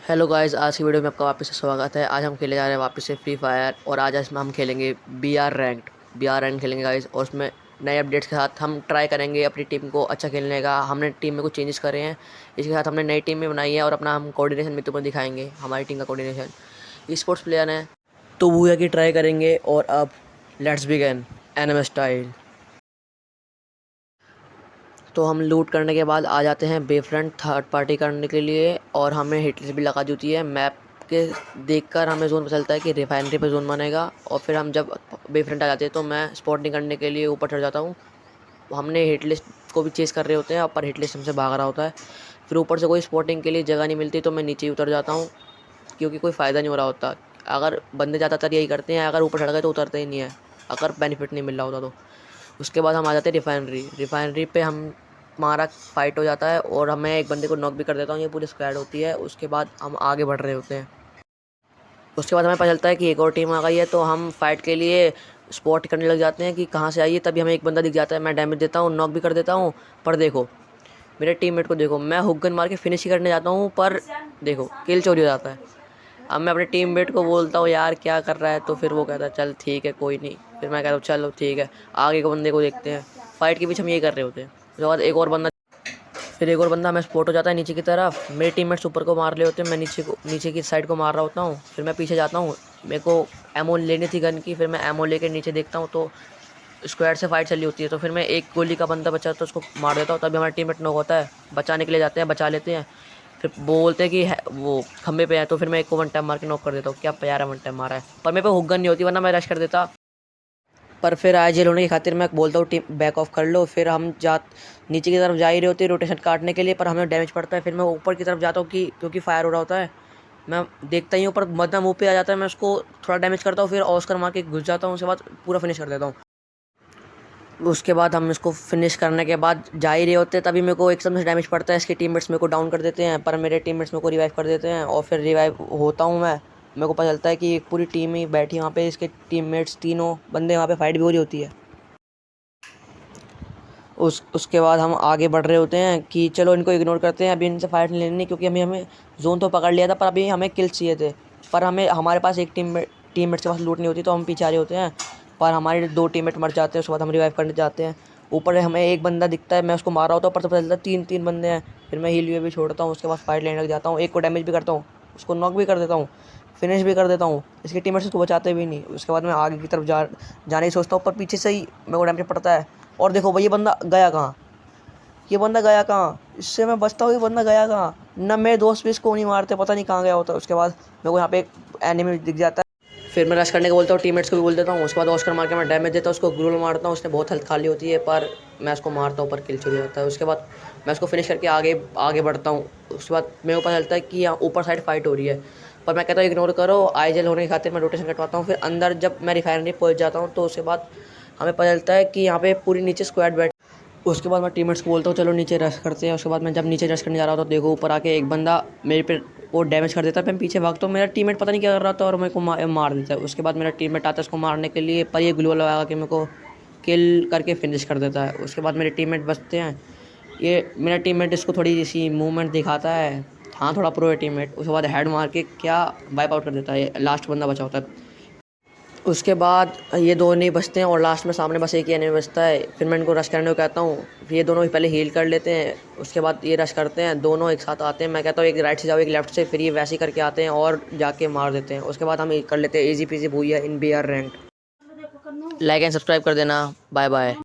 Hello guys, आज की video में आपका वापस से स्वागत है। आज हम खेले जा रहे हैं वापस से फ्री फायर और आज इसमें हम खेलेंगे बी आर रैंक खेलेंगे गाइस। और उसमें नए अपडेट्स के साथ हम ट्राई करेंगे अपनी टीम को अच्छा खेलने का। हमने टीम में कुछ चेंजेस करे हैं, इसके साथ हमने नई टीम भी बनाई है और अपना हम कोऑर्डिनेशन भी तुमको दिखाएंगे। हमारी टीम का कोऑर्डिनेशन ई स्पोर्ट्स प्लेयर है तो वो है कि ट्राई करेंगे। और अब लेट्स बिगिन एनिमे स्टाइल। तो हम लूट करने के बाद आ जाते हैं बेफ्रंट थर्ड पार्टी करने के लिए और हमें हिटलिस्ट भी लगा दी होती है। मैप के देखकर हमें जोन पता चलता है कि रिफाइनरी पे जोन बनेगा। और फिर हम जब बेफ्रंट आ जाते हैं तो मैं स्पॉटिंग करने के लिए ऊपर चढ़ जाता हूँ। हमने हिटलिस्ट को भी चेस कर रहे होते हैं पर हिटलिस्ट हमसे भाग रहा होता है। फिर ऊपर से कोई स्पॉटिंग के लिए जगह नहीं मिलती तो मैं नीचे ही उतर जाता हूँ, क्योंकि कोई फ़ायदा नहीं हो रहा होता। अगर बंदे ज़्यादातर यही करते हैं, अगर ऊपर चढ़ गए तो उतरते ही नहीं है, अगर बेनिफिट नहीं मिल रहा होता तो। उसके बाद हम आ जाते हैं रिफाइनरी पे। हमारा फाइट हो जाता है और मैं एक बंदे को नॉक भी कर देता हूँ। ये पूरी स्क्वाड होती है। उसके बाद हम आगे बढ़ रहे होते हैं। उसके बाद हमें पता चलता है कि एक और टीम आ गई है तो हम फाइट के लिए स्पॉट करने लग जाते हैं कि कहाँ से आई है। तभी हमें एक बंदा दिख जाता है, मैं डैमेज देता हूँ, नॉक भी कर देता हूँ। पर देखो मेरे टीममेट को, देखो मैं हुक गन मार के फिनिश ही करने जाता हूँ पर देखो किल चोरी हो जाता है। अब मैं अपने टीममेट को बोलता हूँ यार क्या कर रहा है, तो फिर वो कहता है चल ठीक है कोई नहीं। फिर मैं कहता हूँ चलो ठीक है, आगे के बंदे को देखते हैं। फाइट के बीच हम यही कर रहे होते हैं। उसके बाद एक और बंदा हमें स्पॉट हो जाता है नीचे की तरफ। मेरे टीममेट्स ऊपर को मार रहे होते हैं, मैं नीचे की साइड को मार रहा होता हूँ। फिर मैं पीछे जाता हूँ, मेरे को एमो लेनी थी गन की। फिर मैं एमो लेके नीचे देखता हूँ तो स्क्वाड से फाइट चली होती है। तो फिर मैं एक गोली का बंदा बचा तो उसको मार देता हूँ। तभी हमारा टीममेट नॉक होता है, बचाने के लिए जाते हैं, बचा लेते हैं। फिर बोलते हैं कि वो खंबे पे है, तो फिर मैं एक को वन टाइम मार के नॉक कर देता हूँ। क्या प्यारा वन टाइम मारा है, पर मेरे पे हुक गन नहीं होती वरना मैं रश कर देता। पर फिर आईजेल होने की खातिर मैं बोलता हूँ टीम बैक ऑफ कर लो। फिर हम नीचे की तरफ जा ही रहे होते हैं रोटेशन काटने के लिए, पर हमें डैमेज पड़ता है। फिर मैं ऊपर की तरफ जाता हूँ क्योंकि फायर हो रहा होता है। मैं देखता ही हूँ पर मदना मुँह पे आ जाता है, मैं उसको थोड़ा डैमेज करता हूँ, फिर ऑस्कर मार के घुस जाता हूँ। उसके बाद पूरा फिनिश कर देता हूँ। उसके बाद हम इसको फिनिश करने के बाद जा ही रहे होते हैं, तभी मेरे को एकदम से डैमेज पड़ता है। इसके टीममेट्स मेरे को डाउन कर देते हैं, पर मेरे टीममेट्स मेरे को रिवाइव कर देते हैं। और फिर रिवाइव होता हूँ मैं, मेरे को पता चलता है कि एक पूरी टीम ही बैठी वहाँ पे। इसके टीममेट्स तीनों बंदे वहाँ पे फाइट भी हो रही होती है। उसके बाद हम आगे बढ़ रहे होते हैं कि चलो इनको इग्नोर करते हैं, अभी इनसे फाइट नहीं लेनी, क्योंकि हमें जोन तो पकड़ लिया था पर अभी हमें किल्स चाहिए थे। पर हमारे पास एक टीममेट्स के पास लूट नहीं होती तो हम पीछे आ रहे होते हैं। पर हमारे दो टीममेट मर जाते हैं। उसके बाद हम रिवाइव करने जाते हैं। ऊपर हमें एक बंदा दिखता है, मैं उसको मार रहा होता हूँ, पर तो पता चलता है तीन तीन बंदे हैं। फिर मैं हील भी छोड़ता हूँ। उसके बाद फाइट लेने लग जाता हूँ, एक को डैमेज भी करता हूँ, उसको नॉक भी कर देता हूँ, फिनिश भी कर देता हूँ। इसके टीममेट्स उसको बचाते भी नहीं। उसके बाद मैं आगे की तरफ जाने ही सोचता हूँ, पर पीछे से ही मेरे को डैमेज पड़ता है। और देखो भाई ये बंदा गया कहाँ, इससे मैं बचता हूँ। ये बंदा गया कहाँ, ना मेरे दोस्त भी इसको नहीं मारते, पता नहीं कहाँ गया होता है। उसके बाद मेरे को यहाँ पे एक एनिमी दिख जाता है। फिर मैं रश करने को बोलता हूँ, टीममेट्स को भी बोल देता हूँ। उसके बाद ऑस्कर मार के मैं डैमेज देता हूँ, उसको ग्लूल मारता हूँ। उसने बहुत हेल्थ खाली होती है पर मैं उसको मारता हूँ, पर किल चोरी होता है। उसके बाद मैं उसको फिनिश करके आगे आगे बढ़ता हूँ। उसके बाद मेरे को पता चलता है कि यहाँ ऊपर साइड फाइट हो रही है, पर मैं कहता हूँ इग्नोर करो। आईजेल होने की खातिर मैं रोटेशन कटवाता हूँ। फिर अंदर जब मैं रिफाइनरी पहुँच जाता हूँ तो उसके बाद हमें पता चलता है कि यहाँ पे पूरी नीचे स्क्वाड बैठ। उसके बाद मैं टीममेट्स को बोलता हूँ चलो नीचे रश करते हैं। उसके बाद मैं जब नीचे रश करने जा रहा था तो देखो ऊपर आके एक बंदा मेरे पे वो डैमेज कर देता है। मैं पीछे भागता हूँ, मेरा टीममेट पता नहीं क्या कर रहा था और मेरे को मार देता है। उसके बाद मेरा टीममेट आता है उसको मारने के लिए, पर ये ग्लू लगा के मेरे को किल करके फिनिश कर देता है। उसके बाद मेरे टीममेट बचते हैं। ये मेरा टीममेट इसको थोड़ी सी मूवमेंट दिखाता है, हाँ थोड़ा प्रो है टीममेट। उसके बाद हेड मार के क्या वाइप आउट कर देता है। लास्ट बंदा बचा होता है। उसके बाद ये दो नहीं बचते हैं और लास्ट में सामने बस एक ही एनिमी बचता है। फिर मैं इनको रश करने को कहता हूँ। फिर ये दोनों ही पहले हील कर लेते हैं, उसके बाद ये रश करते हैं। दोनों एक साथ आते हैं, मैं कहता हूँ एक राइट से जाओ एक लेफ्ट से। फिर ये वैसे ही करके आते हैं और जाके मार देते हैं। उसके बाद हम कर लेते हैं इजी पीजी भूया इन B R rank. Like and subscribe कर देना। Bye bye.